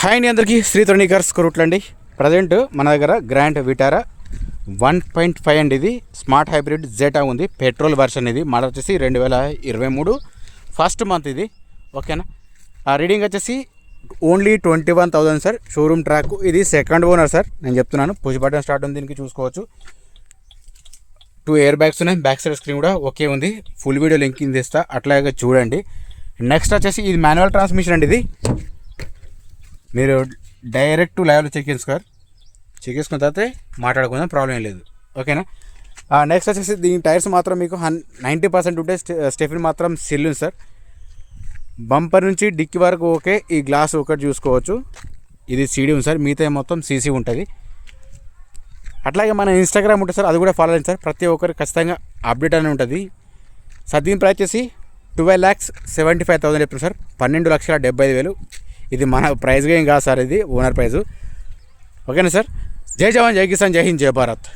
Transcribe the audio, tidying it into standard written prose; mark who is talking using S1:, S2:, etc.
S1: Hi అండి, అందరికీ Shri త్రినికర్స్ కొరుట్లండి. Present మన దగ్గర గ్రాండ్ విటారా 1.5 అండి. ఇది స్మార్ట్ హైబ్రిడ్ జెటా ఉంది, పెట్రోల్ వర్షన్. ఇది మోడల్ వచ్చేసి 2023 ఫస్ట్ మంత్ ఇది. ఓకేనా, ఆ రీడింగ్ వచ్చేసి ఓన్లీ 21,000 సార్. Showroom track. ఇది సెకండ్ ఓనర్ సార్, నేను చెప్తున్నాను. పుష్ బటన్ స్టార్ట్ ఉంది, దీనికి చూసుకోవచ్చు. 2 ఎయిర్ బ్యాగ్స్ ఉన్నాయి, బ్యాక్ సైడ్ స్క్రీన్ కూడా ఓకే ఉంది. ఫుల్ వీడియో లింక్ ఇస్తా, అట్లాగే చూడండి. నెక్స్ట్ వచ్చేసి ఇది మాన్యువల్ ట్రాన్స్మిషన్ అండి. ఇది మీరు డైరెక్ట్ లైవ్లో చెక్ చేసుకున్న తర్వాత మాట్లాడుకుందాం, ప్రాబ్లం ఏం లేదు. ఓకేనా. నెక్స్ట్ వచ్చేసి దీని టైర్స్ మాత్రం మీకు 90% ఉంటే స్టెఫిన్ మాత్రం సిల్ ఉంది సార్. బంపర్ నుంచి డిక్కి వరకు ఓకే. ఈ గ్లాస్ ఒకటి చూసుకోవచ్చు, ఇది సీడీ ఉంది సార్. మిగతా మొత్తం సీసీ ఉంటుంది. అట్లాగే మన ఇన్స్టాగ్రామ్ ఉంటుంది సార్, అది కూడా ఫాలో అయింది సార్. ప్రతి ఒక్కరికి ఖచ్చితంగా అప్డేట్ అని ఉంటుంది సార్. దీని ప్రైస్ వచ్చేసి 12,75,000 చెప్తాను సార్. 12,75,000. ఇది మన ప్రైస్గా ఏం కాదు సార్, ఇది ఓనర్ ప్రైజు. ఓకేనా సార్. జై జవాన్, జై కిసాన్, జై హింద్, జై భారత్.